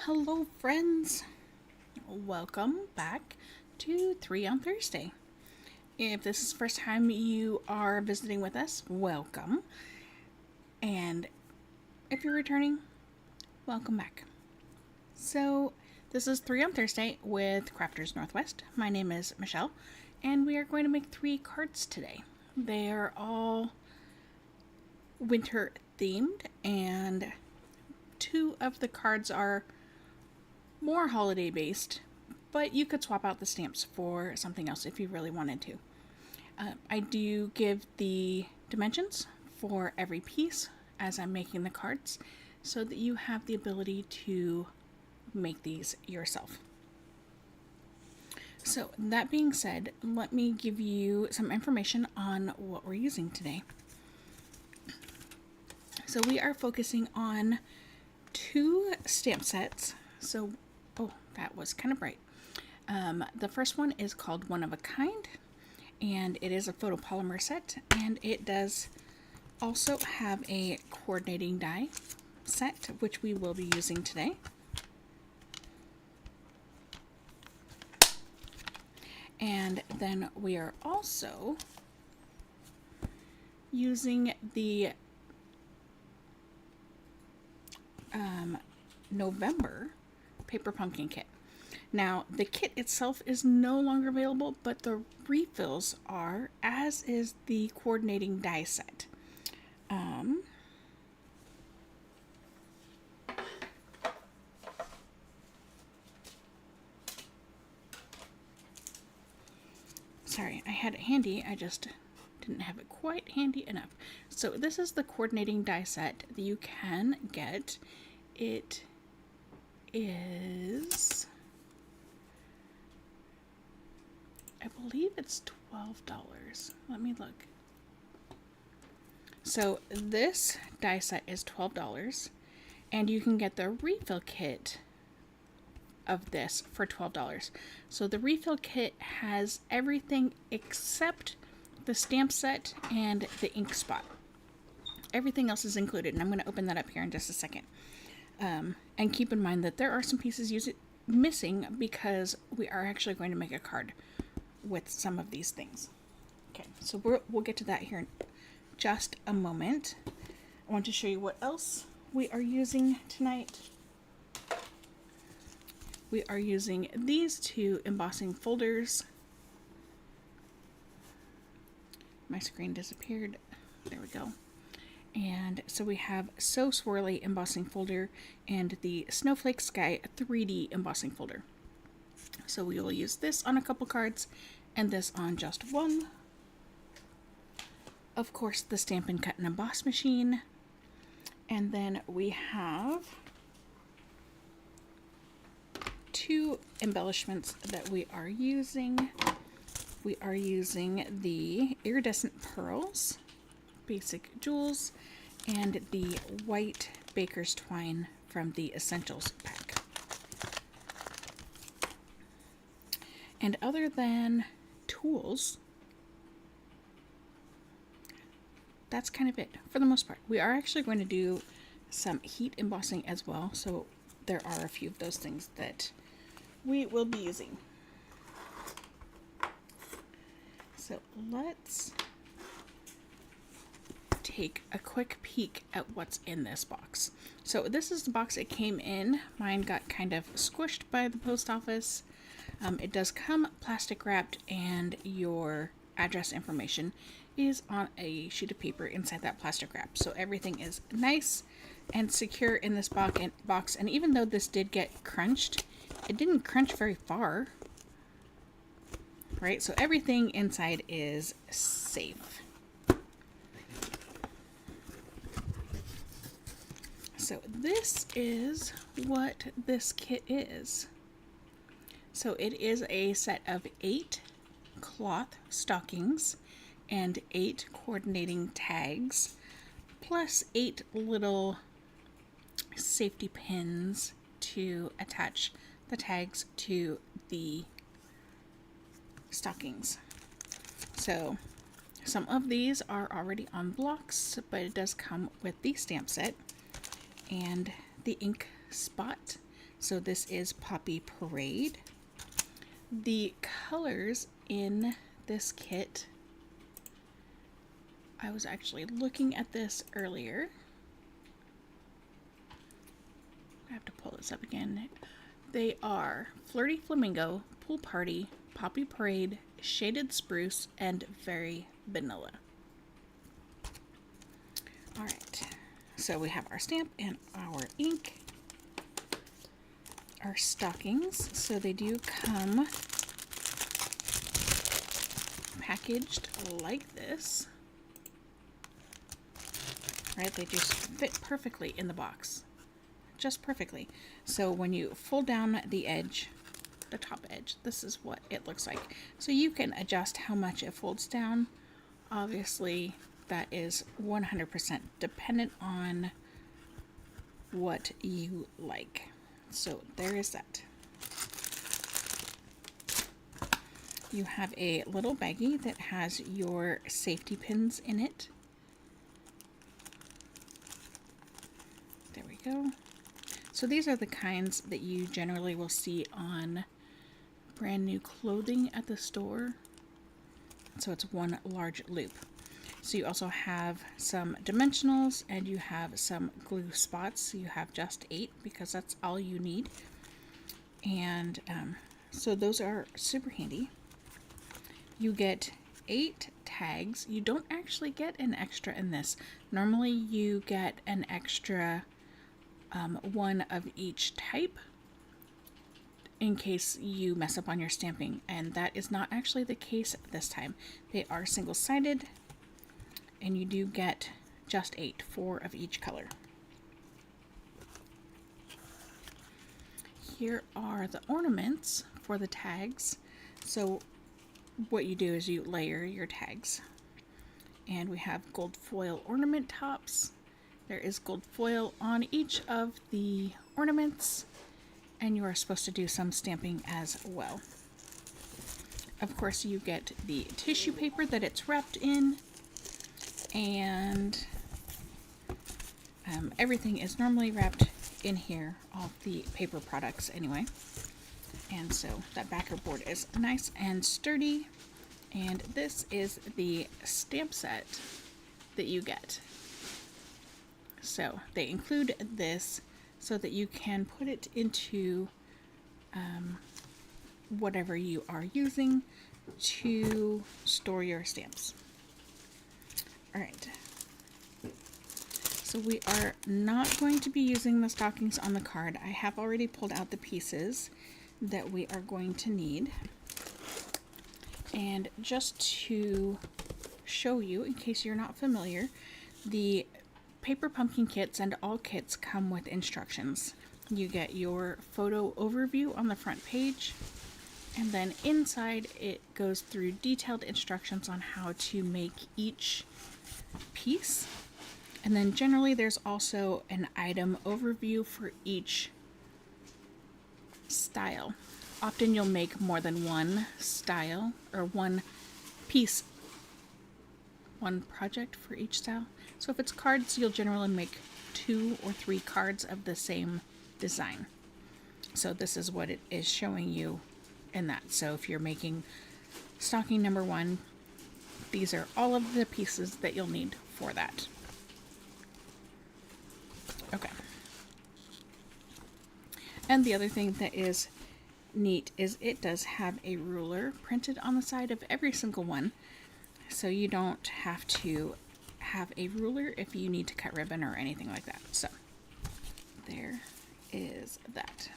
Hello, friends. Welcome back to 3 on Thursday. If this is the first time you are visiting with us, welcome. And if you're returning, welcome back. So, this is 3 on Thursday with Crafters Northwest. My name is Michelle, and we are going to make 3 cards today. They are all winter themed, and 2 of the cards are more holiday based, but you could swap out the stamps for something else if you really wanted to. I do give the dimensions for every piece as I'm making the cards so that you have the ability to make these yourself. So that being said, let me give you some information on what we're using today. So we are focusing on 2 stamp sets. So, that was kind of bright. The first one is called One of a Kind, and it is a photopolymer set, and it does also have a coordinating die set, which we will be using today. And then we are also using the November Paper Pumpkin Kit. Now, the kit itself is no longer available, but the refills are, as is the coordinating die set. Sorry, I had it handy, I just didn't have it quite handy enough. So this is the coordinating die set that you can get. It is, I believe it's $12. Let me look. So this die set is $12, and you can get the refill kit of this for $12. So the refill kit has everything except the stamp set and the ink spot. Everything else is included, and I'm going to open that up here in just a second. And keep in mind that there are some pieces missing because we are actually going to make a card with some of these things. Okay, so we'll get to that here in just a moment. I want to show you what else we are using tonight. We are using these 2 embossing folders. My screen disappeared. There we go. And so we have So Swirly embossing folder and the Snowflake Sky 3D embossing folder. So we will use this on a couple cards and this on just one. Of course, the Stampin' Cut and Emboss machine. And then we have 2 embellishments that we are using. We are using the Iridescent Pearls Basic Jewels and the White Baker's Twine from the Essentials pack. And other than tools, that's kind of it for the most part. We are actually going to do some heat embossing as well, so there are a few of those things that we will be using. So let's take a quick peek at what's in this box. So this is the box it came in. Mine got kind of squished by the post office. It does come plastic wrapped, and your address information is on a sheet of paper inside that plastic wrap. So everything is nice and secure in this box. And even though this did get crunched, it didn't crunch very far. Right? So everything inside is safe. So this is what this kit is. So it is a set of 8 cloth stockings and 8 coordinating tags, plus 8 little safety pins to attach the tags to the stockings. So some of these are already on blocks, but it does come with the stamp set and the ink spot. So this is Poppy Parade. The colors in this kit, I was actually looking at this earlier. I have to pull this up again. They are Flirty Flamingo, Pool Party, Poppy Parade, Shaded Spruce, and Very Vanilla. Alright, so we have our stamp and our ink. Our stockings, so they do come packaged like this. Right, they just fit perfectly in the box. Just perfectly. So when you fold down the edge, the top edge, this is what it looks like. So you can adjust how much it folds down. Obviously, that is 100% dependent on what you like. So there is that. You have a little baggie that has your safety pins in it. There we go. So these are the kinds that you generally will see on brand new clothing at the store. So it's one large loop. So you also have some dimensionals and you have some glue spots. So you have just 8 because that's all you need. And so those are super handy. You get 8 tags. You don't actually get an extra in this. Normally you get an extra one of each type in case you mess up on your stamping, and that is not actually the case this time. They are single-sided and you do get just 8, 4 of each color. Here are the ornaments for the tags. So what you do is you layer your tags, and we have gold foil ornament tops. There is gold foil on each of the ornaments, and you are supposed to do some stamping as well. Of course, you get the tissue paper that it's wrapped in, and everything is normally wrapped in here, all the paper products anyway. And so that backer board is nice and sturdy, and this is the stamp set that you get. So they include this so that you can put it into whatever you are using to store your stamps. All right. So we are not going to be using the stockings on the card. I have already pulled out the pieces that we are going to need. And just to show you, in case you're not familiar, the Paper Pumpkin kits and all kits come with instructions. You get your photo overview on the front page, and then inside it goes through detailed instructions on how to make each piece. And then generally there's also an item overview for each style. Often you'll make more than one style or one piece, one project for each style. So if it's cards, you'll generally make 2 or 3 cards of the same design. So this is what it is showing you in that. So if you're making stocking number 1, these are all of the pieces that you'll need for that. Okay. And the other thing that is neat is it does have a ruler printed on the side of every single one. So you don't have to have a ruler if you need to cut ribbon or anything like that. So there is that.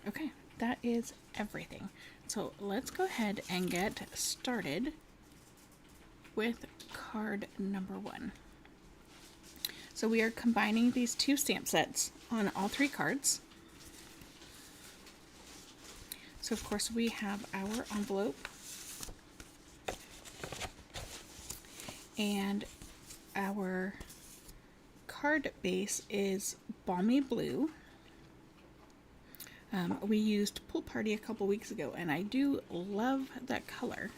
Okay, that is everything. So let's go ahead and get started with card number 1. So we are combining these 2 stamp sets on all 3 cards. So of course we have our envelope and our card base is Balmy Blue. We used Pool Party a couple weeks ago, and I do love that color.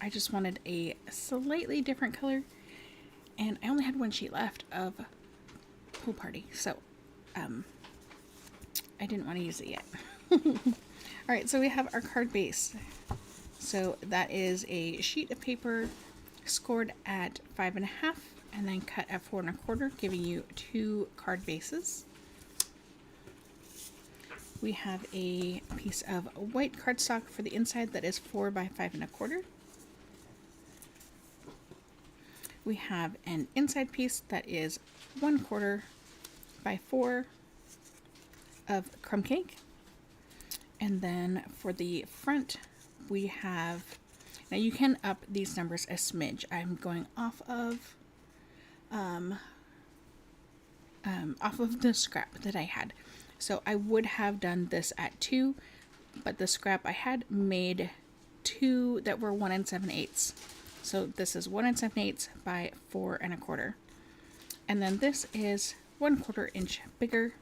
I just wanted a slightly different color, And I only had one sheet left of Pool Party, so I didn't want to use it yet. Alright, so we have our card base. So that is a sheet of paper scored at 5.5 and then cut at 4 1/4, giving you 2 card bases. We have a piece of white cardstock for the inside that is 4 by 5 1/4. We have an inside piece that is 1/4 by 4 of crumb cake. And then for the front, we have, now you can up these numbers a smidge. I'm going off of the scrap that I had. So I would have done this at 2, but the scrap I had made 2 that were 1 7/8. So this is 1 7/8 by 4 1/4. And then this is 1/4 inch bigger.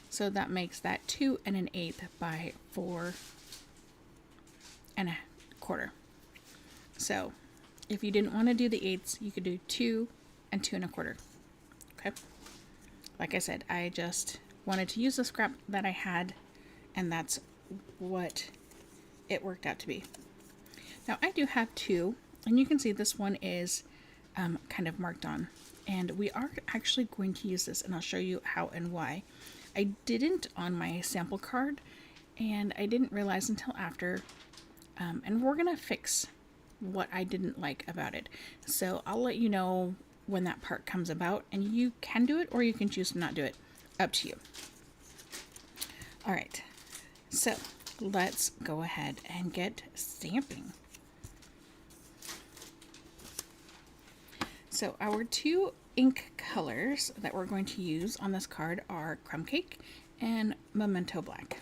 So that makes that 2 1/8 by 4 1/4. So if you didn't want to do the 8s, you could do 2 and 2 1/4. Okay. Like I said, I just wanted to use the scrap that I had, and that's what it worked out to be. Now I do have 2, and you can see this one is kind of marked on, and we are actually going to use this, and I'll show you how and why. I didn't on my sample card, and I didn't realize until after, and we're gonna fix what I didn't like about it. So I'll let you know when that part comes about, and you can do it or you can choose to not do it. Up to you. All right, so let's go ahead and get stamping. So our 2 ink colors that we're going to use on this card are Crumb Cake and Memento Black.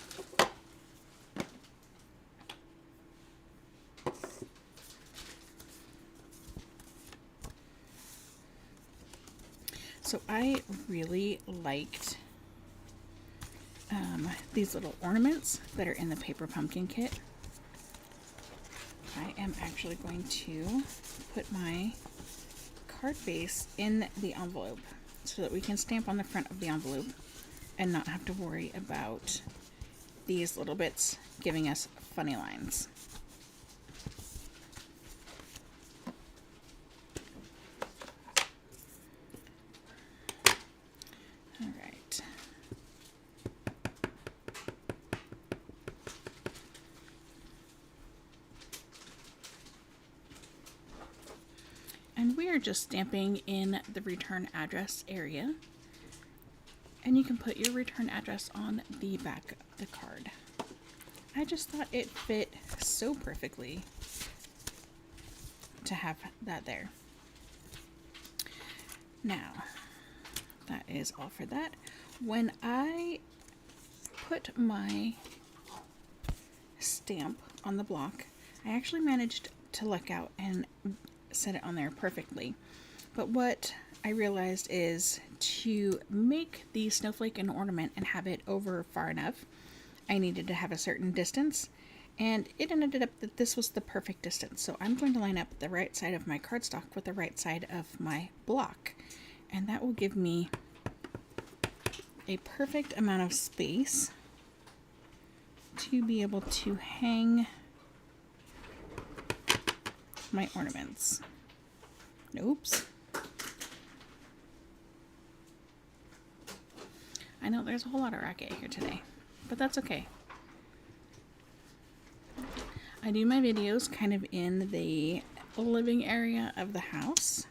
So I really liked these little ornaments that are in the paper pumpkin kit. I am actually going to put my card base in the envelope so that we can stamp on the front of the envelope and not have to worry about these little bits giving us funny lines. All right. And we are just stamping in the return address area. And you can put your return address on the back of the card. I just thought it fit so perfectly to have that there. Now, that is all for that. When I put my stamp on the block, I actually managed to luck out and set it on there perfectly. But what I realized is to make the snowflake an ornament and have it over far enough, I needed to have a certain distance, and it ended up that this was the perfect distance. So I'm going to line up the right side of my cardstock with the right side of my block, and that will give me a perfect amount of space to be able to hang my ornaments. Oops. I know there's a whole lot of racket here today, but that's okay. I do my videos kind of in the living area of the house,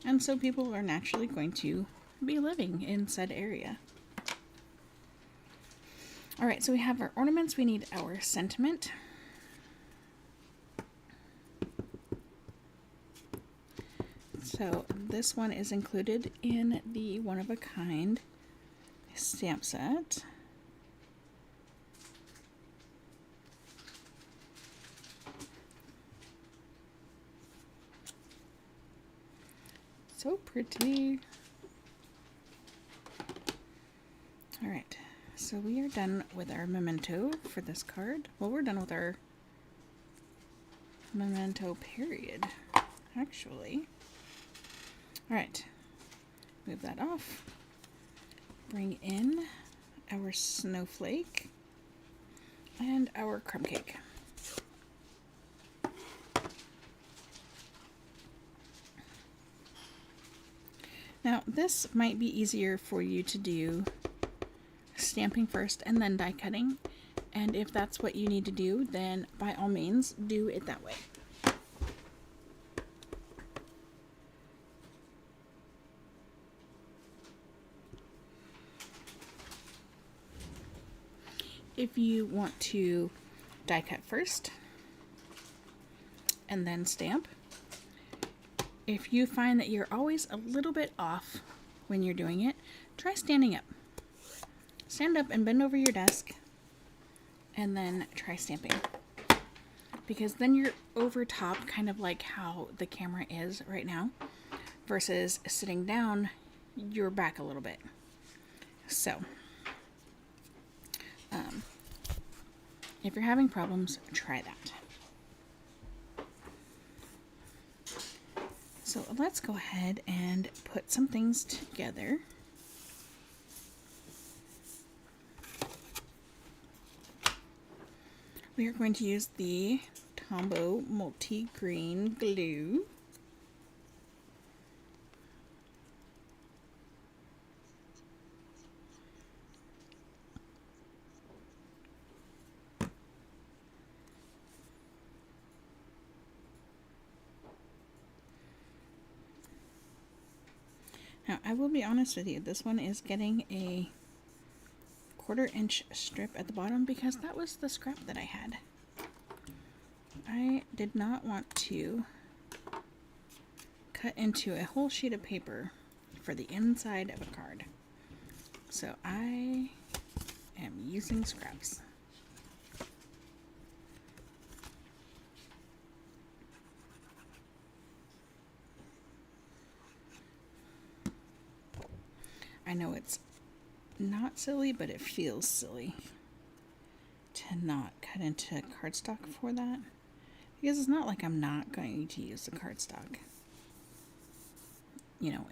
and so people are naturally going to be living in said area. All right, so we have our ornaments. We need our sentiment. So this one is included in the one-of-a-kind stamp set. So pretty. All right, so we are done with our memento for this card. Well, we're done with our memento period, actually. All right, move that off. Bring in our snowflake and our crumb cake. Now, this might be easier for you to do stamping first and then die cutting. And if that's what you need to do, then by all means, do it that way. If you want to die cut first and then stamp, if you find that you're always a little bit off when you're doing it, try standing up. Stand up and bend over your desk and then try stamping. Because then you're over top, kind of like how the camera is right now, versus sitting down, you're back a little bit. So, if you're having problems, try that. So let's go ahead and put some things together. We are going to use the Tombow multi-green glue. Now, I will be honest with you, this one is getting a 1/4 inch strip at the bottom because that was the scrap that I had. I did not want to cut into a whole sheet of paper for the inside of a card. So I am using scraps. I know it's not silly, but it feels silly to not cut into cardstock for that. Because it's not like I'm not going to use the cardstock.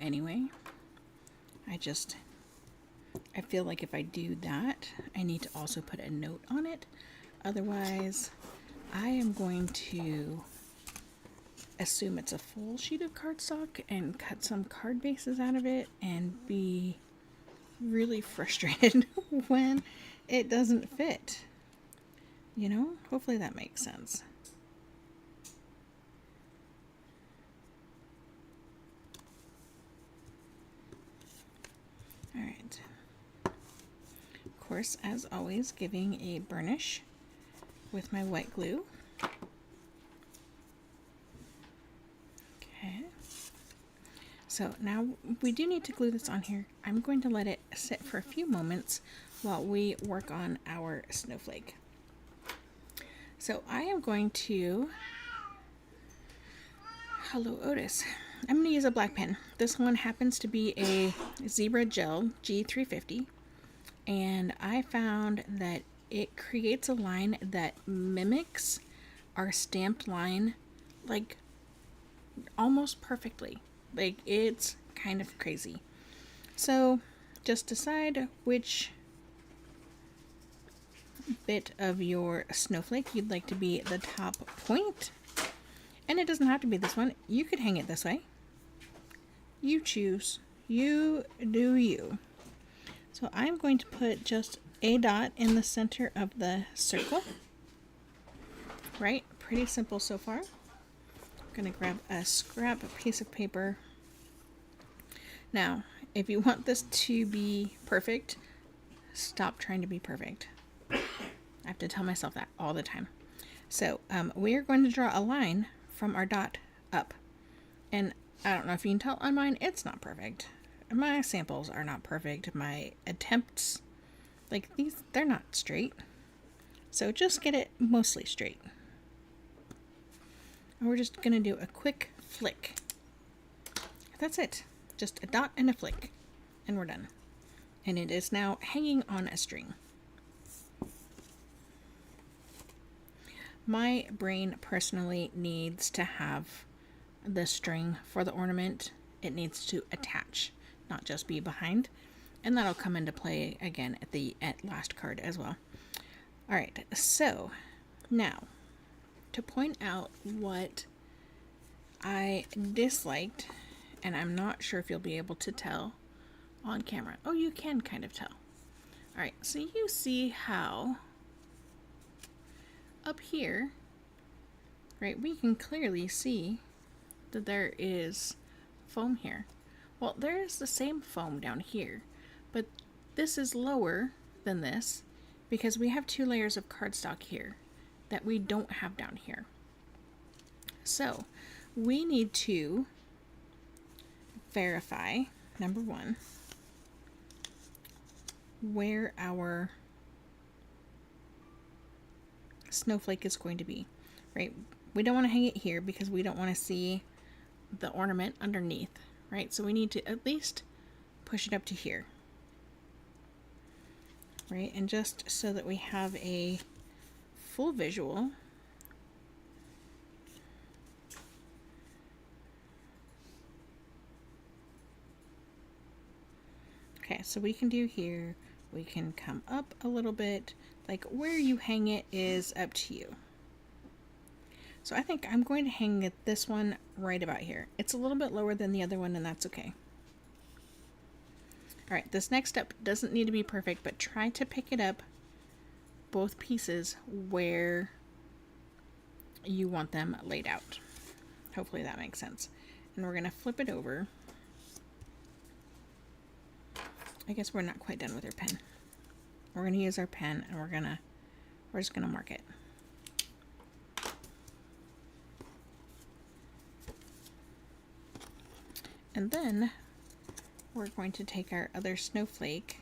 Anyway. I feel like if I do that, I need to also put a note on it. Otherwise, I am going to assume it's a full sheet of cardstock and cut some card bases out of it and be really frustrated when it doesn't fit. Hopefully that makes sense. All right. Of course, as always, giving a burnish with my white glue. Okay. So now we do need to glue this on here. I'm going to let it sit for a few moments while we work on our snowflake. So I am going to, hello Otis, I'm going to use a black pen. This one happens to be a Zebra Gel G350, and I found that it creates a line that mimics our stamped line like almost perfectly. Like, it's kind of crazy. So just decide which bit of your snowflake you'd like to be the top point. And it doesn't have to be this one. You could hang it this way. You choose. You do you. So I'm going to put just a dot in the center of the circle. Right? Pretty simple so far. I'm going to grab a scrap piece of paper. Now, if you want this to be perfect, stop trying to be perfect. I have to tell myself that all the time. So we are going to draw a line from our dot up. And I don't know if you can tell on mine, it's not perfect. My samples are not perfect. My attempts, like these, they're not straight. So just get it mostly straight. And we're just going to do a quick flick. That's it. Just a dot and a flick. And we're done. And it is now hanging on a string. My brain personally needs to have the string for the ornament it needs to attach, not just be behind. And that'll come into play again at last card as well. All right, so now to point out what I disliked, and I'm not sure if you'll be able to tell on camera. Oh, you can kind of tell. All right, so you see how up here, right, we can clearly see that there is foam here. Well, there is the same foam down here, but this is lower than this because we have 2 layers of cardstock here that we don't have down here. So we need to verify, number one, where our snowflake is going to be, right? We don't want to hang it here because we don't want to see the ornament underneath, right? So we need to at least push it up to here, right? And just so that we have a full visual, okay, so we can do here, we can come up a little bit, like where you hang it is up to you. So I think I'm going to hang this one right about here. It's a little bit lower than the other one, and that's okay. All right, this next step doesn't need to be perfect, but try to pick it up, both pieces, where you want them laid out. Hopefully that makes sense. And we're gonna flip it over. I guess we're not quite done with our pen. We're gonna use our pen and we're just gonna mark it. And then we're going to take our other snowflake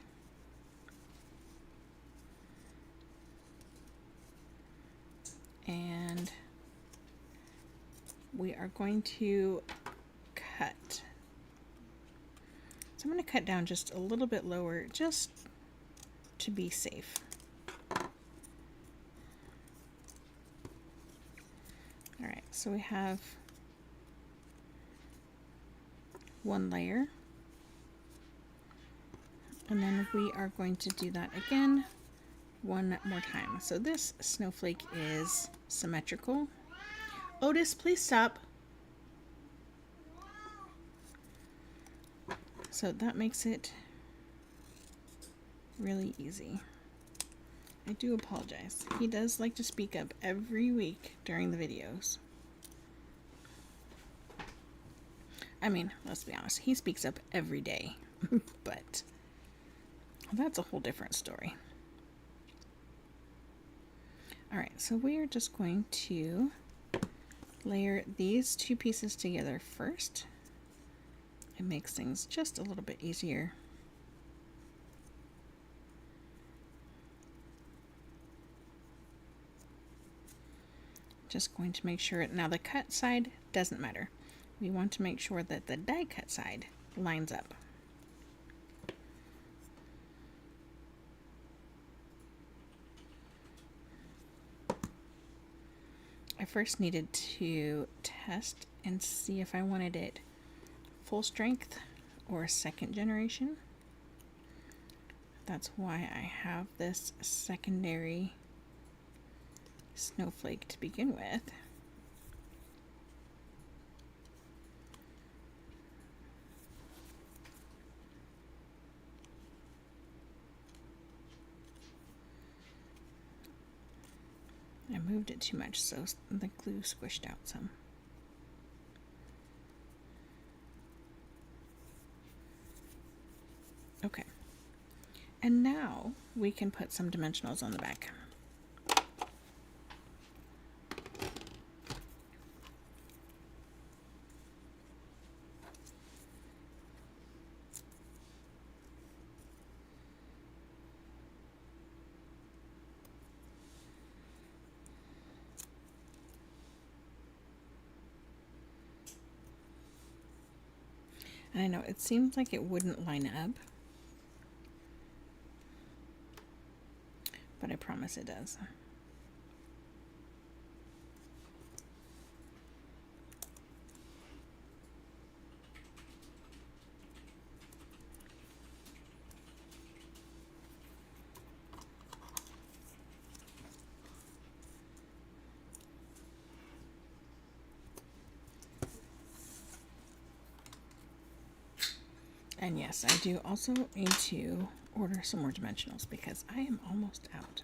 and we are going to cut. So I'm going to cut down just a little bit lower just to be safe. All right, so we have one layer, and then we are going to do that again one more time. So this snowflake is symmetrical. Otis, please stop. So that makes it really easy. I do apologize. He does like to speak up every week during the videos. I mean, let's be honest, he speaks up every day, but that's a whole different story. All right, so we are just going to layer these 2 pieces together first. It makes things just a little bit easier. Just going to make sure, now the cut side doesn't matter. We want to make sure that the die cut side lines up. I first needed to test and see if I wanted it full strength or second generation. That's why I have this secondary snowflake to begin with. I moved it too much, so the glue squished out some. Okay. And now we can put some dimensionals on the back. And I know it seems like it wouldn't line up, but I promise it does. And yes, I do also need to order some more dimensionals because I am almost out.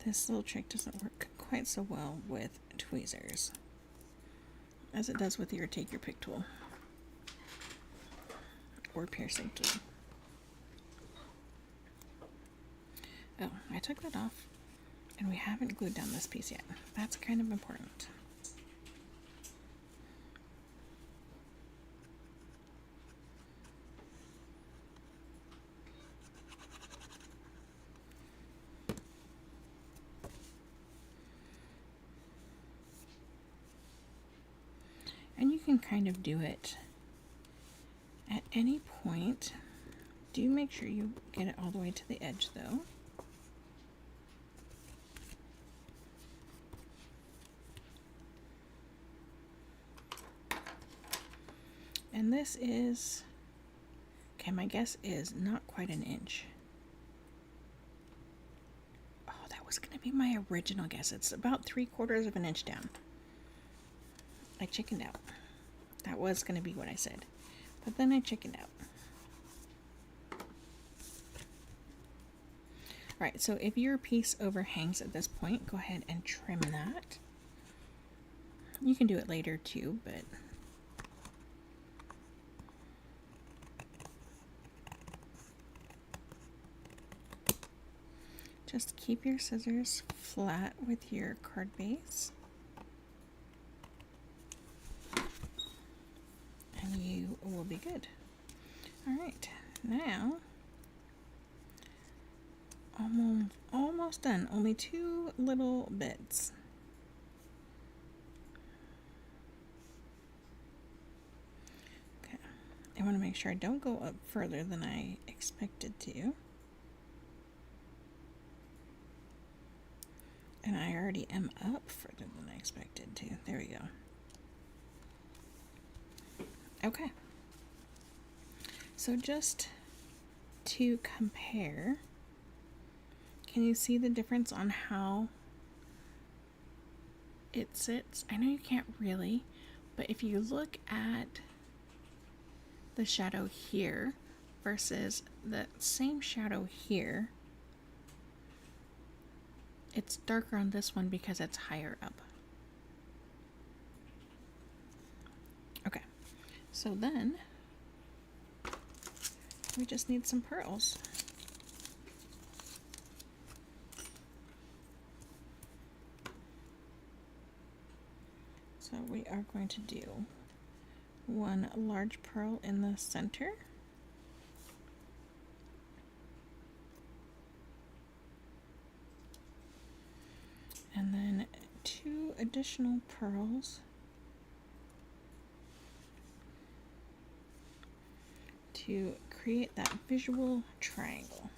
This little trick doesn't work quite so well with tweezers as it does with your take your pick tool or piercing tool. Oh, I took that off and we haven't glued down this piece yet. That's kind of important. And you can kind of do it at any point. Do make sure you get it all the way to the edge though. And this is, okay, my guess is not quite an inch. Oh, that was going to be my original guess. It's about 3/4 of an inch down. I chickened out. That was going to be what I said. But then I chickened out. Alright, so if your piece overhangs at this point, go ahead and trim that. You can do it later too, but just keep your scissors flat with your card base. And you will be good. Alright, now almost done. Only 2 little bits. Okay, I want to make sure I don't go up further than I expected to. And I already am up further than I expected to. There we go. Okay. So just to compare, can you see the difference on how it sits? I know you can't really, but if you look at the shadow here versus the same shadow here, it's darker on this one because it's higher up. Okay, so then we just need some pearls. So we are going to do 1 large pearl in the center. And then 2 additional pearls to create that visual triangle.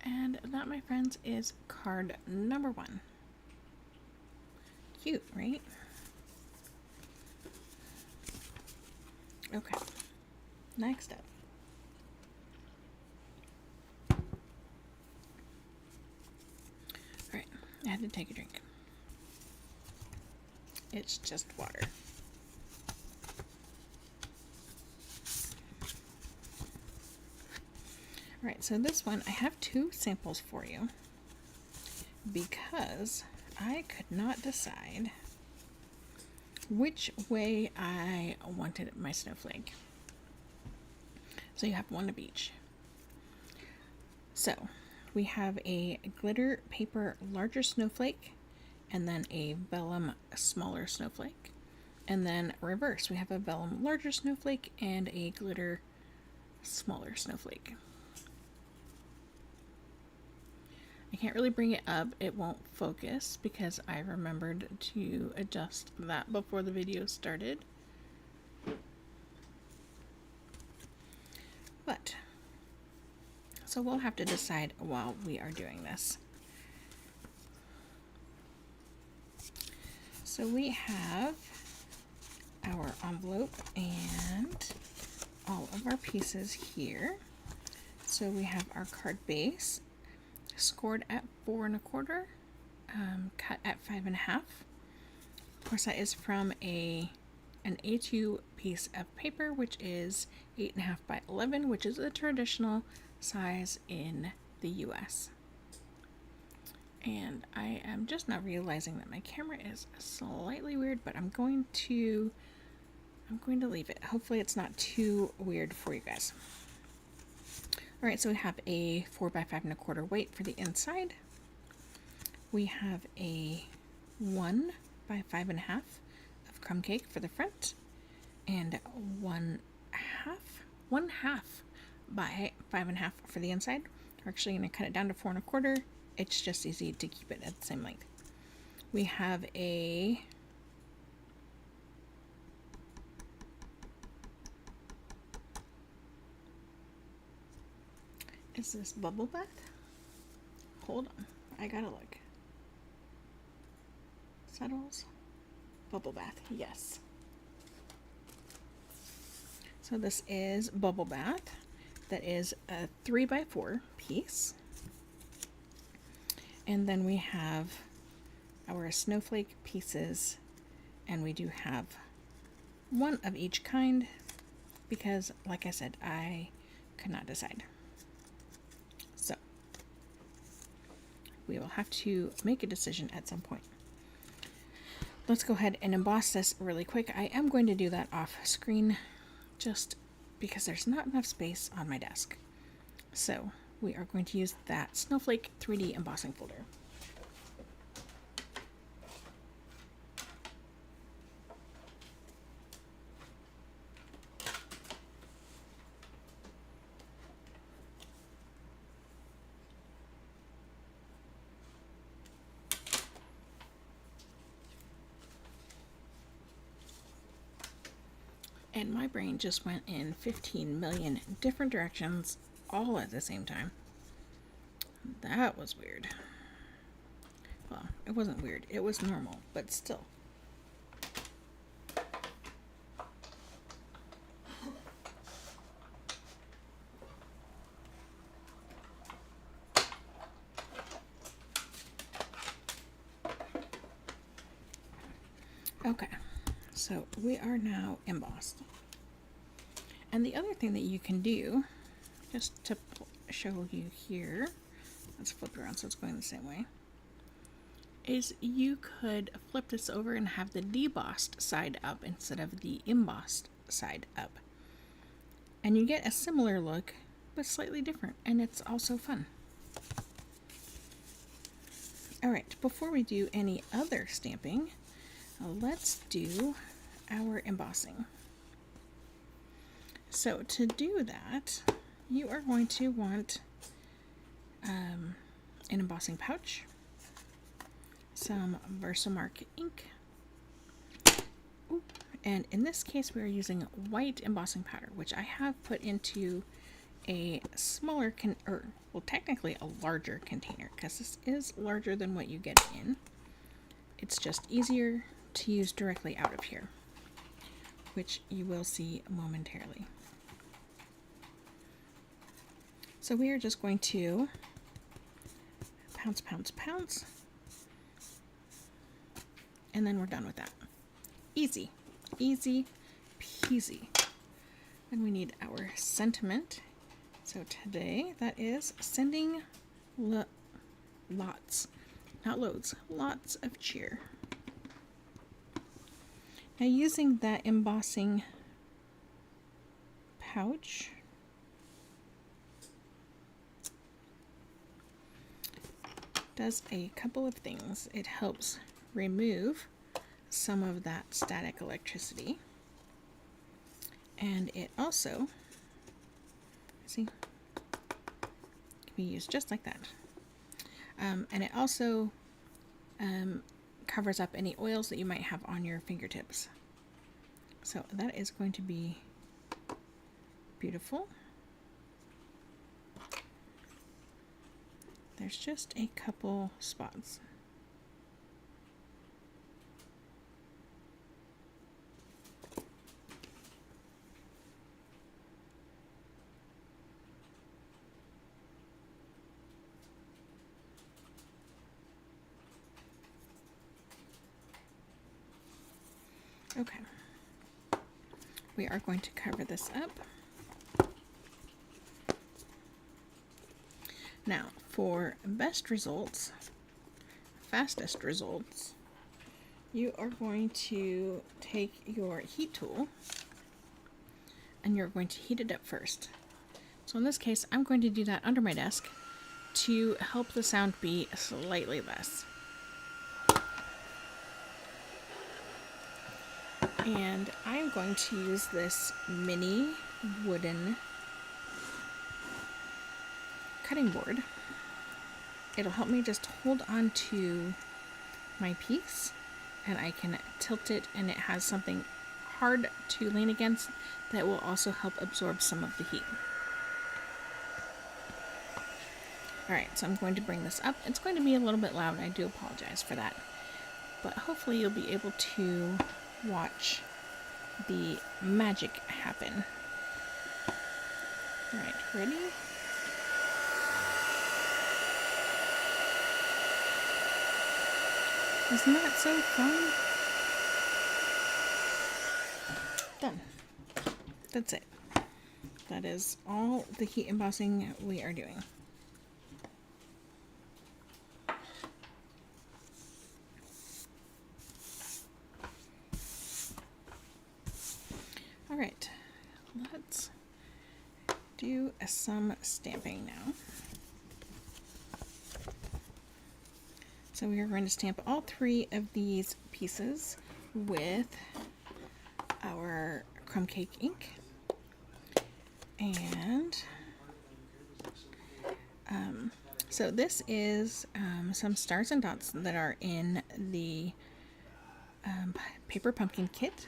And that, my friends, is card number 1. Cute, right? Okay, next up. Alright, I had to take a drink. It's just water. Alright, so this one, I have 2 samples for you because I could not decide which way I wanted my snowflake. So you have 1 of each. So we have a glitter paper larger snowflake, and then a vellum smaller snowflake. And then reverse, we have a vellum larger snowflake and a glitter smaller snowflake. I can't really bring it up, it won't focus because I remembered to adjust that before the video started. But, so we'll have to decide while we are doing this. So we have our envelope and all of our pieces here. So we have our card base, scored at 4 1/4, cut at 5 1/2. Of course, that is from an A2 piece of paper, which is 8 1/2 by 11, which is a traditional size in the US. And I am just now realizing that my camera is slightly weird, but I'm going to leave it. Hopefully it's not too weird for you guys. All right, so we have a 4 by 5 1/4 weight for the inside. We have a 1 by 5 1/2 of crumb cake for the front, and 1/2 by 5 1/2 for the inside. We're actually going to cut it down to 4 1/4. It's just easy to keep it at the same length. We have a is this bubble bath? Hold on, I gotta look. Settles, bubble bath, yes. So this is bubble bath. That is a 3 by 4 piece. And then we have our snowflake pieces, and we do have one of each kind because, like I said, I could not decide. So we will have to make a decision at some point. Let's go ahead and emboss this really quick. I am going to do that off screen just because there's not enough space on my desk. So we are going to use that Snowflake 3D embossing folder. And my brain just went in 15 million different directions all at the same time. That was weird. Well, it wasn't weird. It was normal, but still. Okay, so we are now embossed. And the other thing that you can do, just to show you here, let's flip it around so it's going the same way, is you could flip this over and have the debossed side up instead of the embossed side up. And you get a similar look, but slightly different, and it's also fun. Alright, before we do any other stamping, let's do our embossing. So to do that, you are going to want an embossing pouch, some Versamark ink, and in this case we are using white embossing powder, which I have put into a smaller, technically a larger container, because this is larger than what you get in. It's just easier to use directly out of here, which you will see momentarily. So we are just going to pounce, pounce, pounce, and then we're done with that. Easy, easy peasy. Then we need our sentiment. So today that is sending lots, not loads, lots of cheer. Now using that embossing pouch, does a couple of things. It helps remove some of that static electricity, and it also, see, can be used just like that. And it also covers up any oils that you might have on your fingertips. So that is going to be beautiful. There's just a couple spots. Okay. We are going to cover this up. Now, for best results, fastest results, you are going to take your heat tool and you're going to heat it up first. So in this case, I'm going to do that under my desk to help the sound be slightly less. And I'm going to use this mini wooden cutting board. It'll help me just hold on to my piece, and I can tilt it, and it has something hard to lean against that will also help absorb some of the heat. Alright, so I'm going to bring this up. It's going to be a little bit loud, I do apologize for that. But hopefully you'll be able to watch the magic happen. Alright, ready? Isn't that so fun? Done. That's it. That is all the heat embossing we are doing. Alright, let's do some stamping now. So we are going to stamp all 3 of these pieces with our crumb cake ink. And so this is some stars and dots that are in the paper pumpkin kit.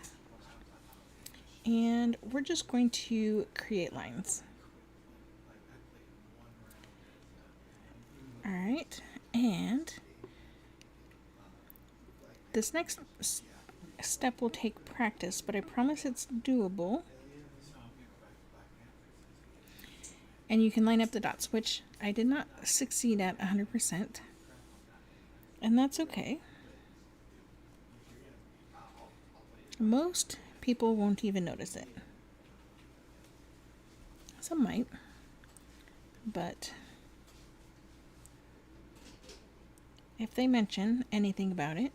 And we're just going to create lines. Alright, and this next step will take practice, but I promise it's doable. And you can line up the dots, which I did not succeed at 100%. And that's okay. Most people won't even notice it. Some might, but if they mention anything about it,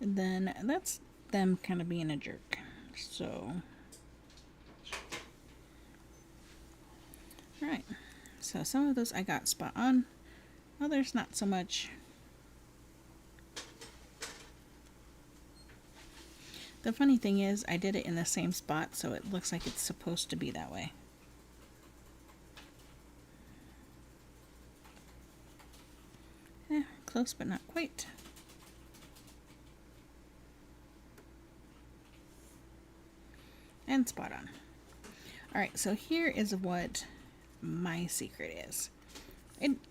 then that's them kind of being a jerk. So, alright. So some of those I got spot on, others not so much. The funny thing is, I did it in the same spot, so it looks like it's supposed to be that way. Close, but not quite. And spot on. Alright, so here is what my secret is.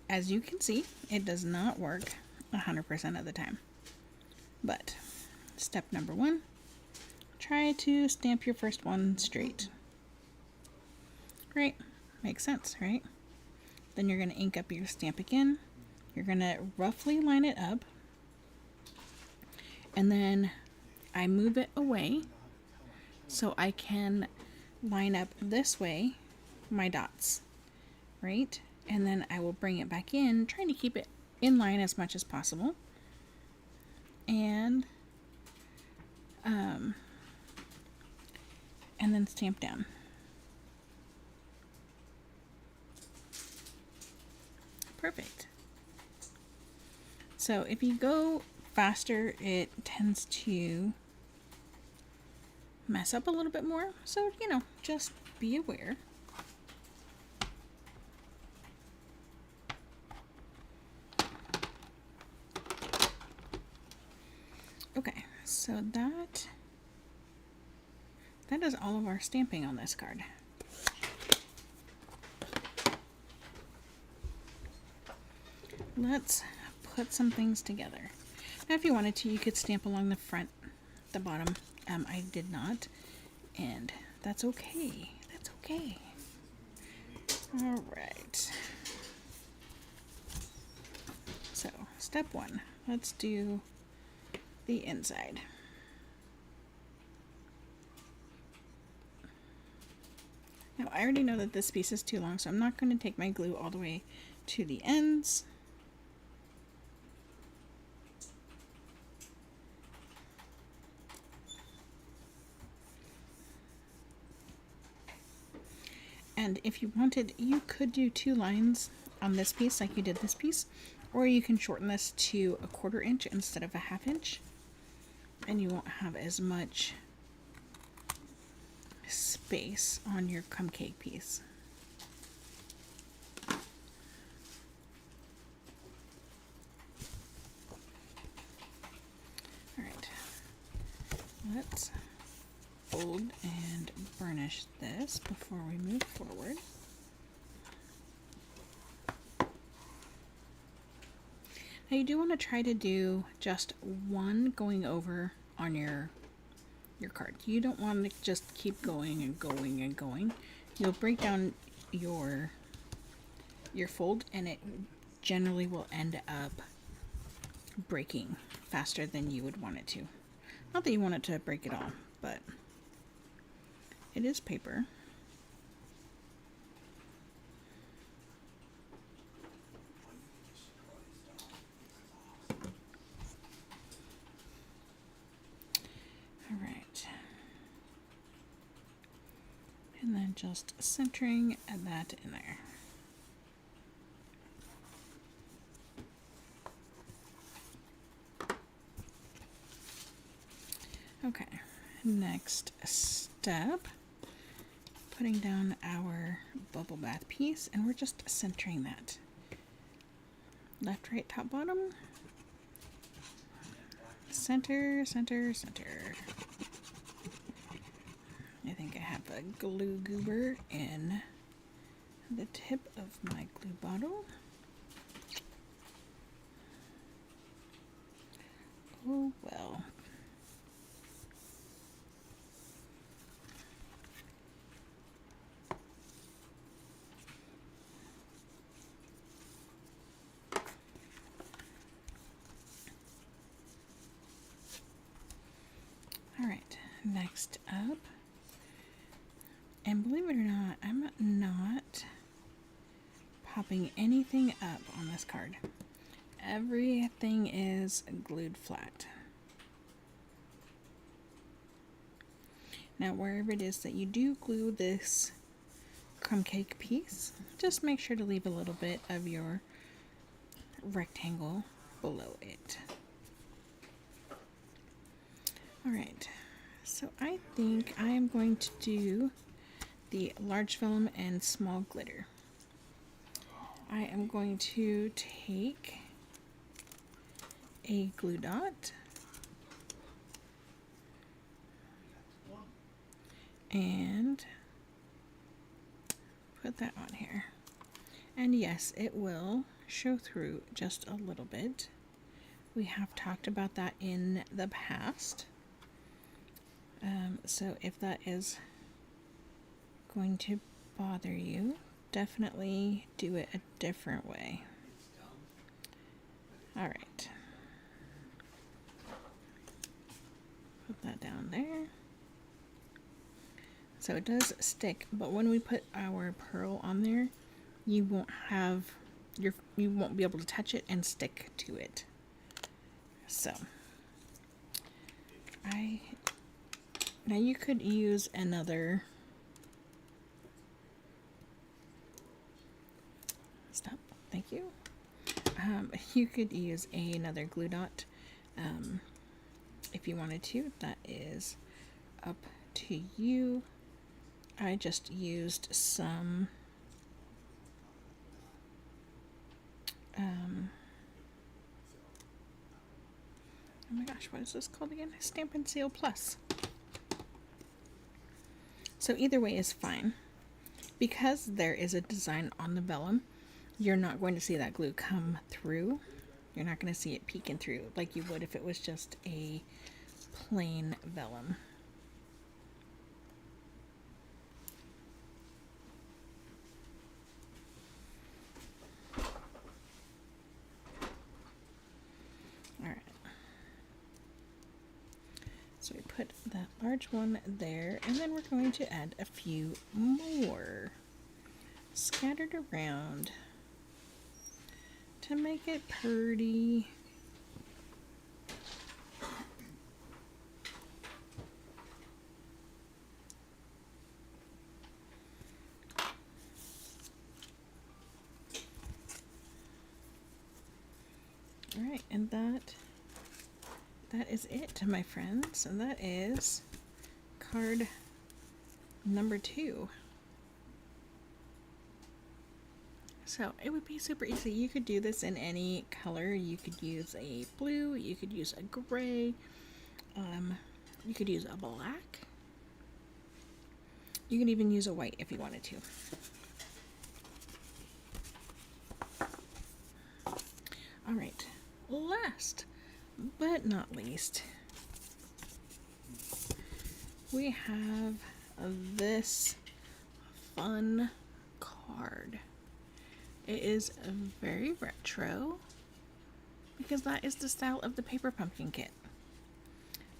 As you can see, it does not work 100% of the time. But step number 1, try to stamp your first one straight. Great, makes sense, right? Then you're going to ink up your stamp again. You're going to roughly line it up. And then I move it away so I can line up this way my dots, right? And then I will bring it back in, trying to keep it in line as much as possible. And then stamp down. Perfect. So if you go faster, it tends to mess up a little bit more. So, just be aware. Okay, so that is all of our stamping on this card. Let's put some things together. Now, if you wanted to, you could stamp along the front, the bottom. I did not, and that's okay. That's okay. All right. So, step 1. Let's do the inside. I already know that this piece is too long, so I'm not going to take my glue all the way to the ends. And if you wanted, you could do 2 lines on this piece like you did this piece, or you can shorten this to a 1/4 inch instead of a 1/2 inch, and you won't have as much space on your cupcake piece. Alright, let's fold and burnish this before we move forward. Now you do want to try to do just one going over on your card. You don't want to just keep going and going and going. You'll break down your fold, and it generally will end up breaking faster than you would want it to. Not that you want it to break at all, but it is paper. All right. And then just centering that in there. Okay, next step, putting down our bubble bath piece, and we're just centering that. Left, right, top, bottom. Center, center, center. I think I have a glue goober in the tip of my glue bottle. Oh well. Alright, next up, and believe it or not, I'm not popping anything up on this card. Everything is glued flat. Now, wherever it is that you do glue this crumb cake piece, just make sure to leave a little bit of your rectangle below it. Alright, so I think I am going to do the large vellum and small glitter. I am going to take a glue dot and put that on here. And yes, it will show through just a little bit. We have talked about that in the past. So if that is going to bother you, definitely do it a different way. Alright. Put that down there. So it does stick, but when we put our pearl on there, you won't be able to touch it and stick to it. So now you could use another thank you. You could use another glue dot if you wanted to. That is up to you. I just used some oh my gosh, what is this called again? Stampin' Seal Plus. So either way is fine. Because there is a design on the vellum, you're not going to see that glue come through. You're not going to see it peeking through like you would if it was just a plain vellum. Alright. So we put that large one there, and then we're going to add a few more scattered around to make it pretty. All right, and that is it, my friends, and that is card number 2. So it would be super easy. You could do this in any color. You could use a blue, you could use a gray, you could use a black. You can even use a white if you wanted to. All right, last but not least, we have this fun card. It is very retro because that is the style of the Paper Pumpkin kit.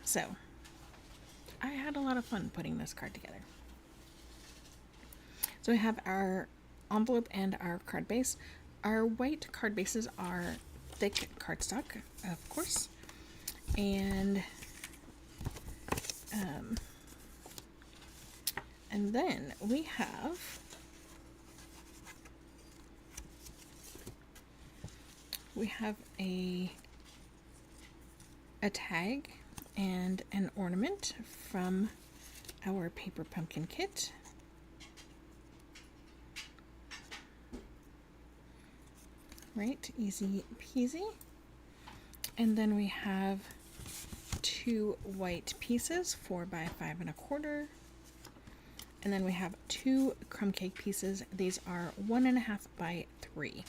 So I had a lot of fun putting this card together. So we have our envelope and our card base. Our white card bases are thick cardstock, of course, and then we have a tag and an ornament from our Paper Pumpkin kit. Right, easy peasy. And then we have 2 white pieces, 4 by 5 1/4. And then we have 2 crumb cake pieces. These are 1.5 by 3.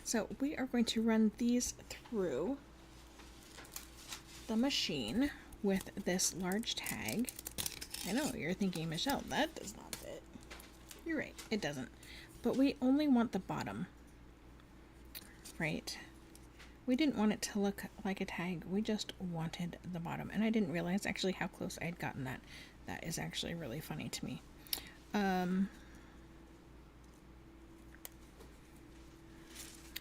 So we are going to run these through the machine with this large tag. I know, you're thinking, Michelle, that does not fit. You're right, it doesn't. But we only want the bottom. Right? We didn't want it to look like a tag. We just wanted the bottom. And I didn't realize actually how close I had gotten that. That is actually really funny to me.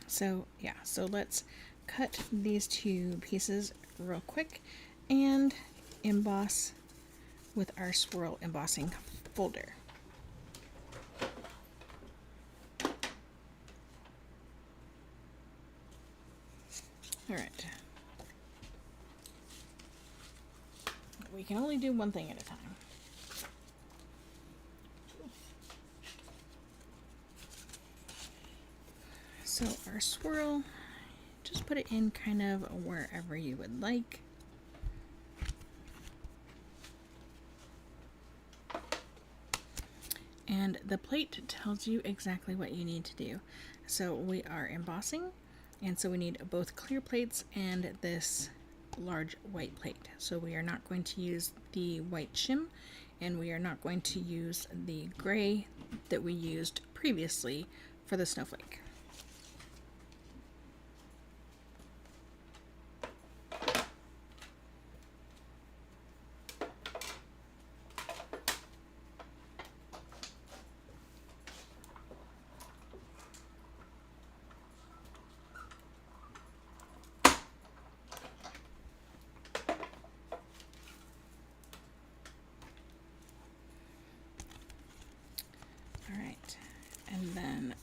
So yeah, so let's cut these 2 pieces real quick and emboss with our swirl embossing folder. All right. We can only do one thing at a time. So our swirl, just put it in kind of wherever you would like. And the plate tells you exactly what you need to do. So we are embossing, and so we need both clear plates and this large white plate. So we are not going to use the white shim, and we are not going to use the gray that we used previously for the snowflake.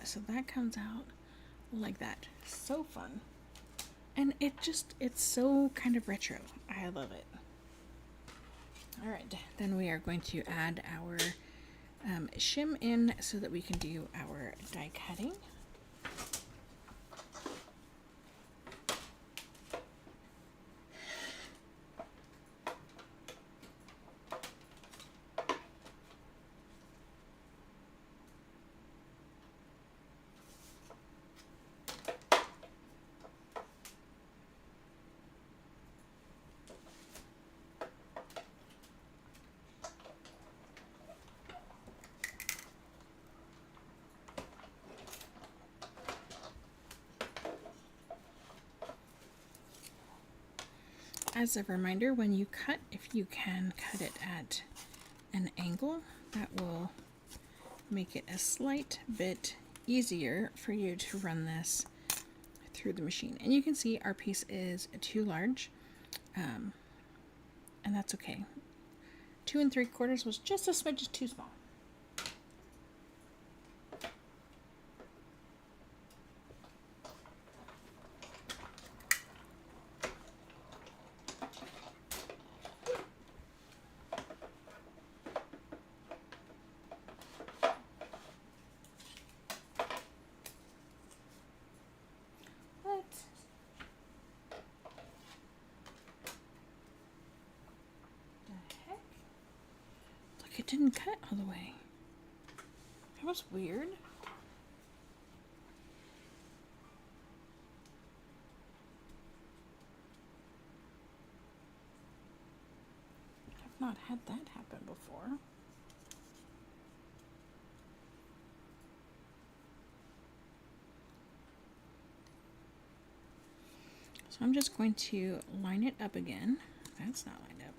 So that comes out like that. So fun. And it's so kind of retro. I love it. All right, then we are going to add our shim in so that we can do our die cutting. As a reminder, when you cut, if you can cut it at an angle, that will make it a slight bit easier for you to run this through the machine. And you can see our piece is too large, and that's okay. 2 3/4 was just a smidge too small. It didn't cut all the way. That was weird. I've not had that happen before. So I'm just going to line it up again. That's not lined up.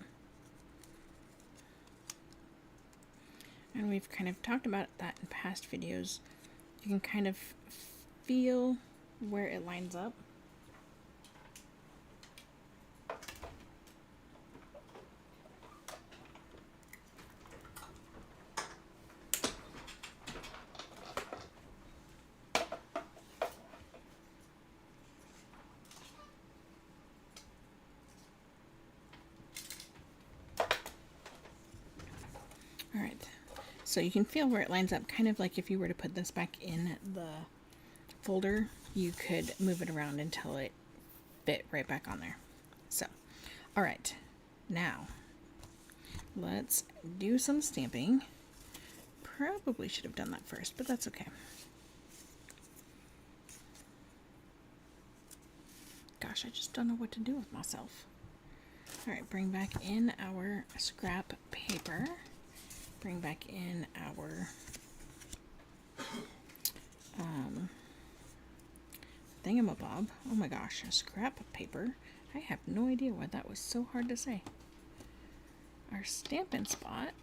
And we've kind of talked about that in past videos. You can kind of feel where it lines up. All right. So you can feel where it lines up, kind of like if you were to put this back in the folder, you could move it around until it fit right back on there. So, all right, now let's do some stamping. Probably should have done that first, but that's okay. Gosh, I just don't know what to do with myself. All right, bring back in our scrap paper. Bring back in our thingamabob. Oh my gosh, a scrap paper. I have no idea why that was so hard to say. Our Stampin' Spot.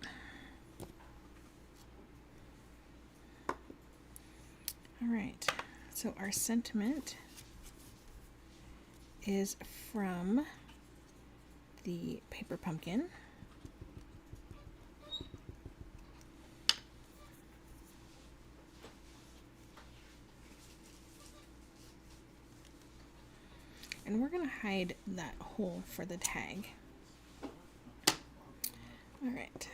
All right, so our sentiment is from the Paper Pumpkin. And we're going to hide that hole for the tag. All right.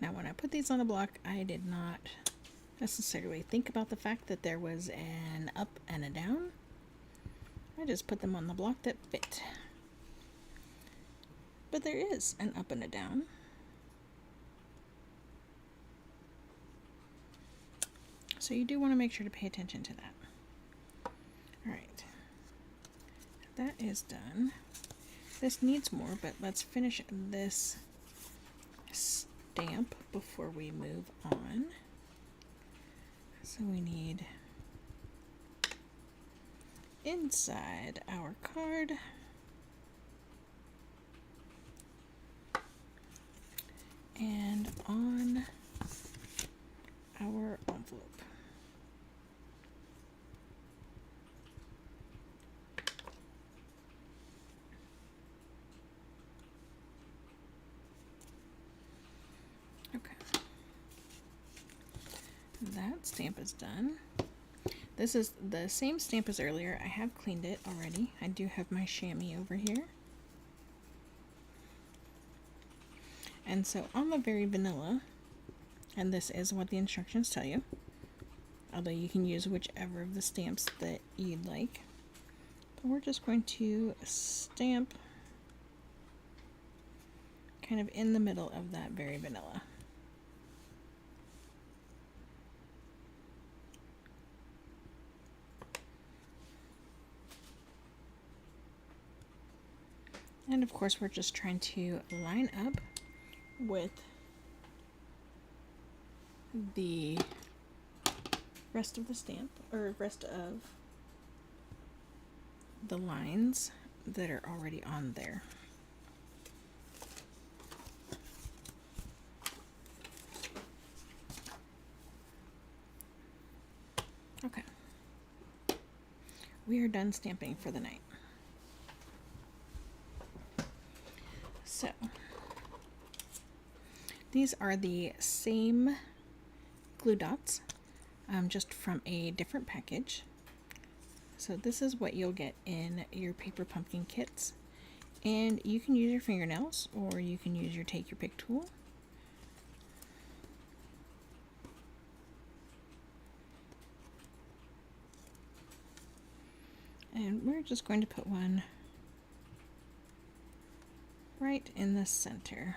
Now, when I put these on a block, I did not necessarily think about the fact that there was an up and a down. I just put them on the block that fit. But there is an up and a down. So you do want to make sure to pay attention to that. All right. That is done. This needs more, but let's finish this stamp before we move on. So we need inside our card and on our envelope. Okay. That stamp is done. This is the same stamp as earlier. I have cleaned it already. I do have my chamois over here. And so on the Very Vanilla, and this is what the instructions tell you, although you can use whichever of the stamps that you'd like. But we're just going to stamp kind of in the middle of that Very Vanilla. And of course we're just trying to line up with the rest of the stamp, or rest of the lines that are already on there. Okay. We are done stamping for the night. So, these are the same glue dots, just from a different package. So this is what you'll get in your paper pumpkin kits. And you can use your fingernails, or you can use your take your pick tool. And we're just going to put one right in the center.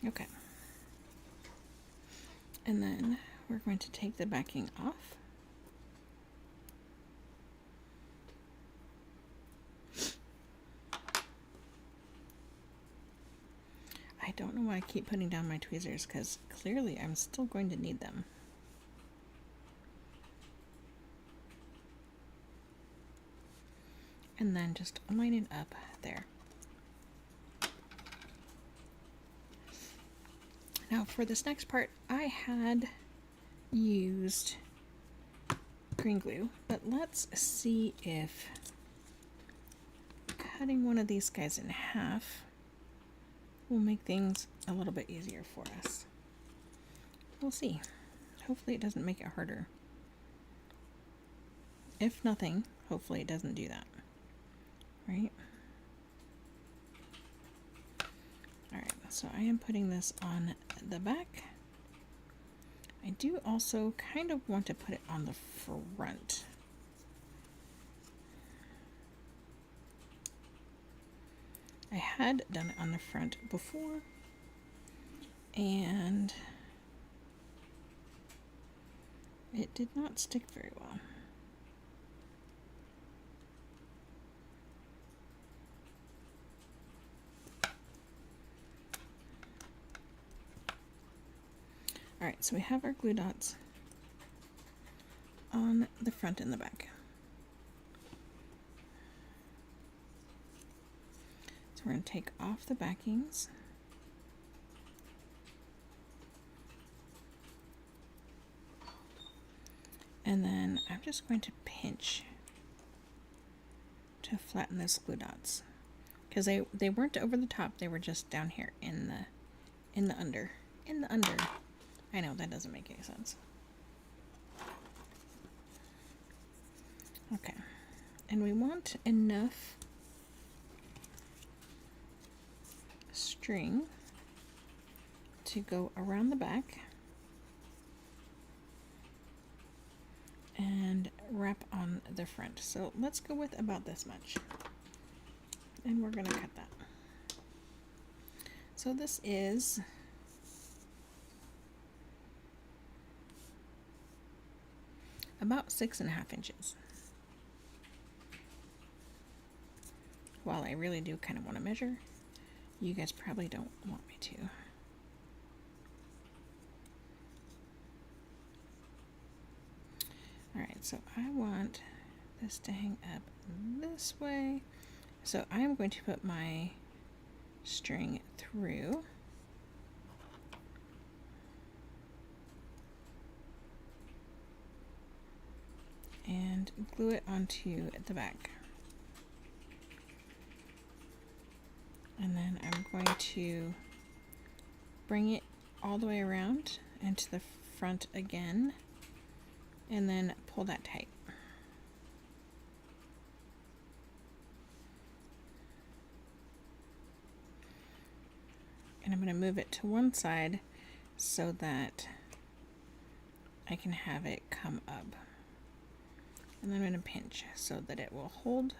Okay. And then we're going to take the backing off. I don't know why I keep putting down my tweezers, because clearly I'm still going to need them. And then just line it up there. Now for this next part, I had used green glue, but let's see if cutting one of these guys in half will make things a little bit easier for us. We'll see. Hopefully it doesn't make it harder. If nothing, hopefully it doesn't do that. Right? Alright, so I am putting this on the back. I do also kind of want to put it on the front. I had done it on the front before, and it did not stick very well. Alright, so we have our glue dots on the front and the back. So we're going to take off the backings. And then I'm just going to pinch to flatten those glue dots. Because they weren't over the top, they were just down here in the under. I know, that doesn't make any sense. Okay. And we want enough string to go around the back and wrap on the front. So let's go with about this much. And we're going to cut that. So this is about 6.5 inches. While I really do kind of want to measure, you guys probably don't want me to. Alright, so I want this to hang up this way. So I'm going to put my string through. And glue it onto the back. And then I'm going to bring it all the way around and to the front again, and then pull that tight. And I'm going to move it to one side so that I can have it come up. And then I'm going to pinch so that it will hold,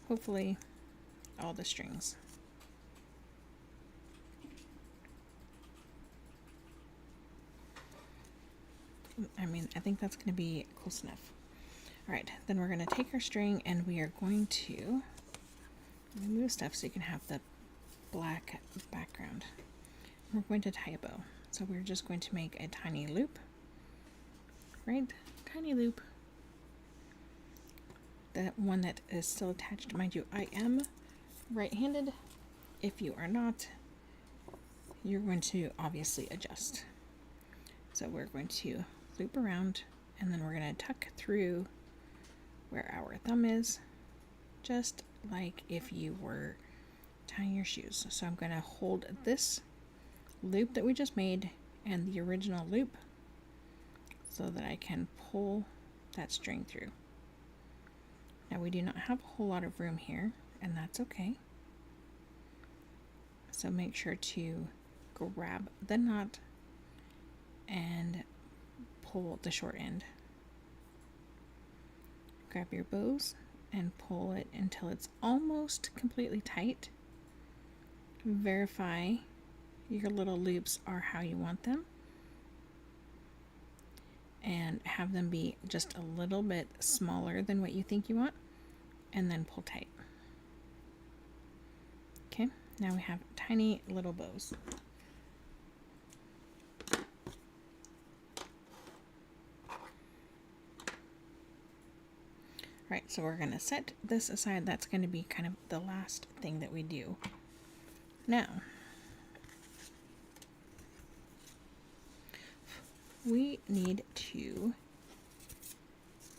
hopefully, all the strings. I think that's going to be close enough. Alright, then we're going to take our string and we are going to remove stuff so you can have black background. We're going to tie a bow. So we're just going to make a tiny loop, right? Tiny loop. The one that is still attached, mind you, I am right-handed. If you are not, you're going to obviously adjust. So we're going to loop around, and then we're going to tuck through where our thumb is, just like if you were tying your shoes. So I'm going to hold this loop that we just made and the original loop so that I can pull that string through. Now we do not have a whole lot of room here, and that's okay. So make sure to grab the knot and pull the short end. Grab your bows and pull it until it's almost completely tight. Verify your little loops are how you want them, and have them be just a little bit smaller than what you think you want, and then pull tight. Okay, now we have tiny little bows. Right, so we're going to set this aside. That's going to be kind of the last thing that we do. Now, we need to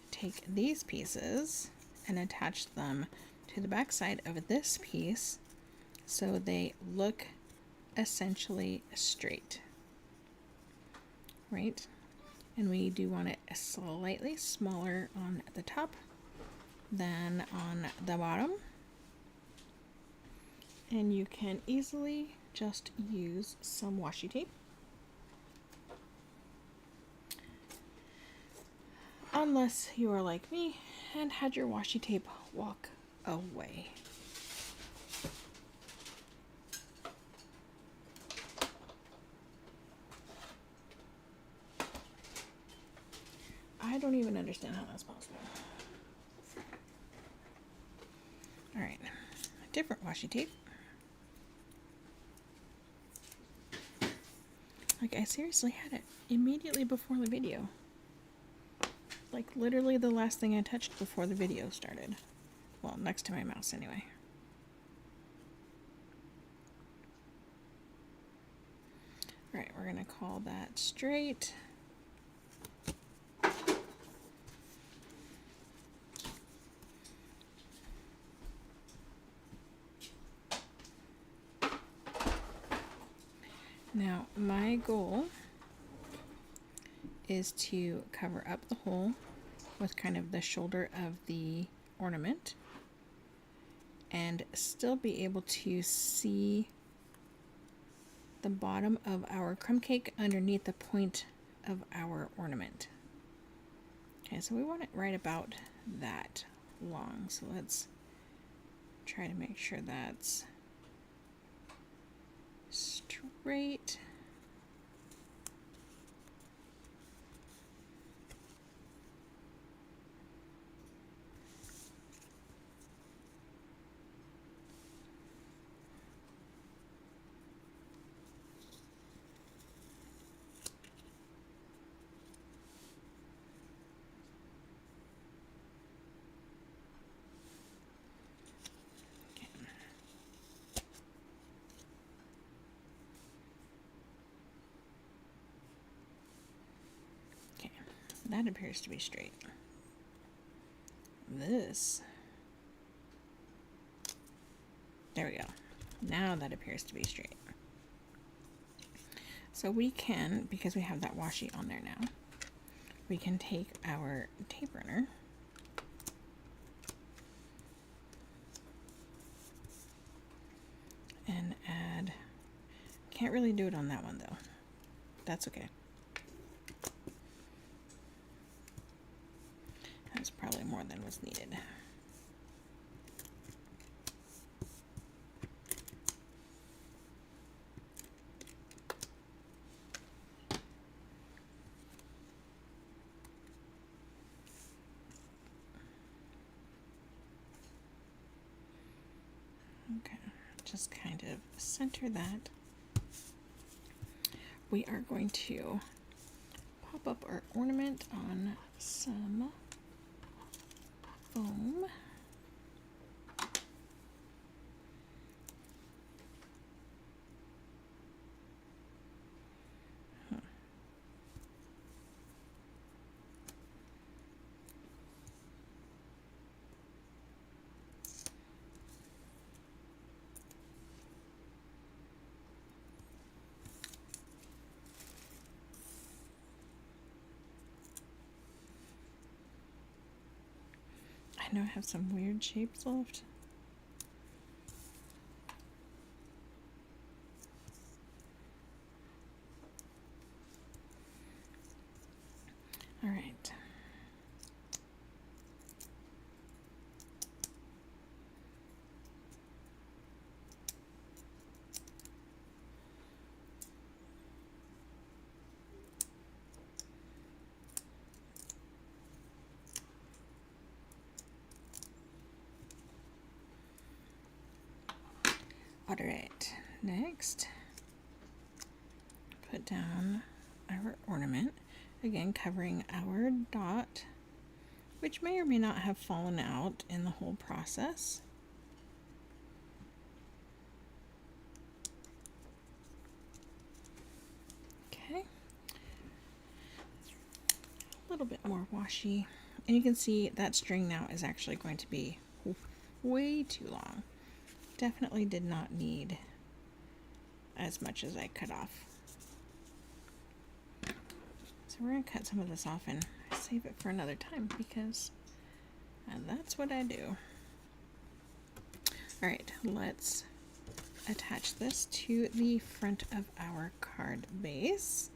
take these pieces and attach them to the back side of this piece so they look essentially straight, right? And we do want it slightly smaller on the top than on the bottom. And you can easily just use some washi tape. Unless you are like me and had your washi tape walk away. I don't even understand how that's possible. Alright, different washi tape. Like, I seriously had it immediately before the video. Like, literally the last thing I touched before the video started. Well, next to my mouse anyway. Alright, we're going to call that straight. Now, my goal is to cover up the hole with kind of the shoulder of the ornament and still be able to see the bottom of our crumb cake underneath the point of our ornament. Okay, so we want it right about that long. So let's try to make sure that's straight. That appears to be straight. This. There we go. Now that appears to be straight. So we can, because we have that washi on there now, we can take our tape runner and add, can't really do it on that one though. That's okay. That's probably more than was needed. Okay, just kind of center that. We are going to pop up our ornament on some foam. I know I have some weird shapes left. All right. All right, next, put down our ornament, again covering our dot, which may or may not have fallen out in the whole process. Okay, a little bit more washi, and you can see that string now is actually going to be way too long. Definitely did not need as much as I cut off. So we're going to cut some of this off and save it for another time because that's what I do. Alright, let's attach this to the front of our card base.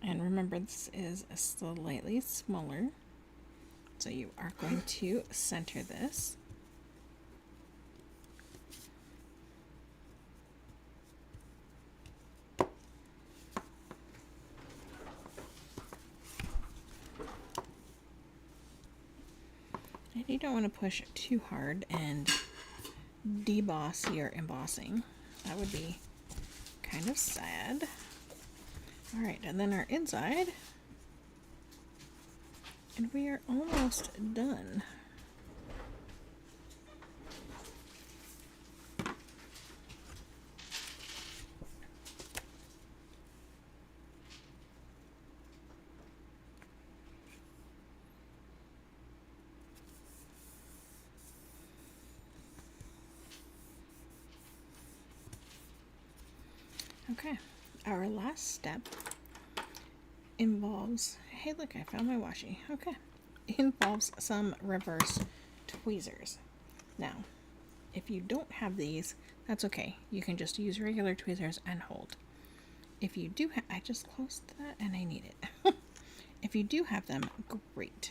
And remember, this is slightly smaller, so you are going to center this. And you don't want to push too hard and deboss your embossing. That would be kind of sad. Alright, and then our inside. And we are almost done. Okay, our last step involves, hey look, I found my washi. Okay, involves some reverse tweezers. Now, if you don't have these, that's okay. You can just use regular tweezers and hold. If you do I just closed that and I need it. If you do have them, great.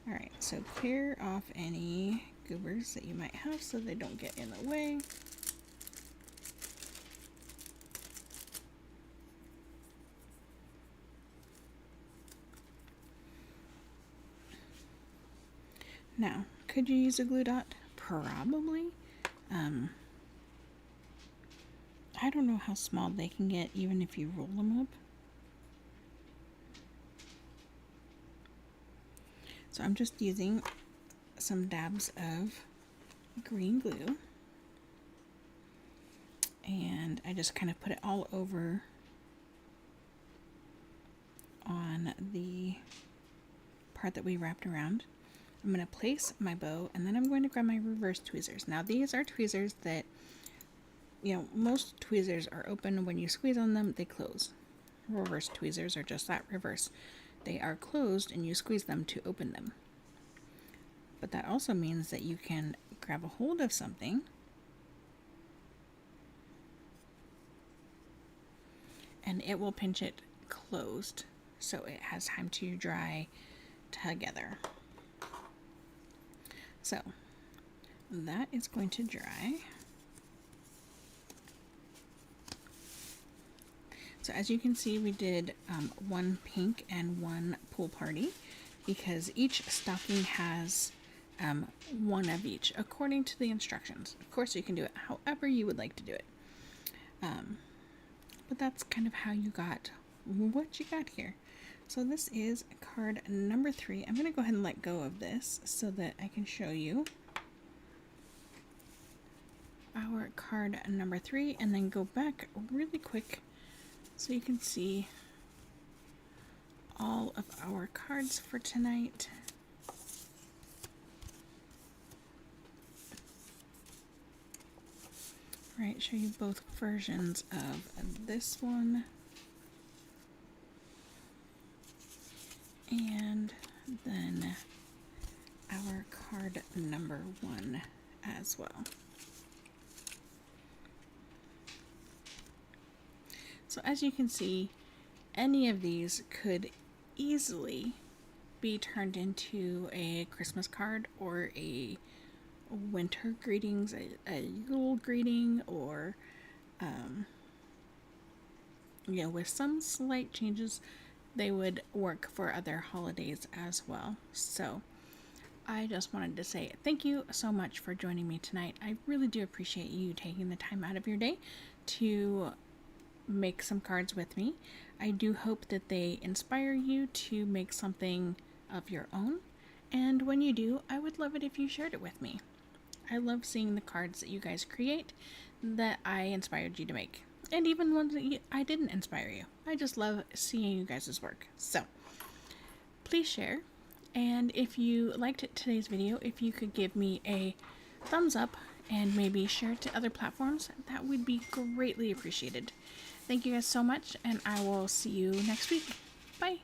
Alright, so clear off any goobers that you might have so they don't get in the way. Now, could you use a glue dot? Probably. I don't know how small they can get even if you roll them up. So I'm just using some dabs of green glue. And I just kind of put it all over on the part that we wrapped around. I'm going to place my bow and then I'm going to grab my reverse tweezers. Now these are tweezers that, you know, most tweezers are open. When you squeeze on them, they close. Reverse tweezers are just that, reverse. They are closed and you squeeze them to open them. But that also means that you can grab a hold of something and it will pinch it closed so it has time to dry together. So that is going to dry. So as you can see, we did one pink and one pool party because each stocking has one of each according to the instructions. Of course, you can do it however you would like to do it. But that's kind of how you got what you got here. So this is card number 3. I'm going to go ahead and let go of this so that I can show you our card number 3 and then go back really quick so you can see all of our cards for tonight. Right, show you both versions of this one and then our card number 1 as well. So as you can see, any of these could easily be turned into a Christmas card or a winter greetings, a Yule greeting, or with some slight changes, they would work for other holidays as well. So I just wanted to say thank you so much for joining me tonight. I really do appreciate you taking the time out of your day to make some cards with me. I do hope that they inspire you to make something of your own, and when you do, I would love it if you shared it with me. I love seeing the cards that you guys create that I inspired you to make, and even ones that I didn't inspire you. I just love seeing you guys' work. So please share, and if you liked today's video, if you could give me a thumbs up and maybe share it to other platforms, that would be greatly appreciated. Thank you guys so much, and I will see you next week. Bye!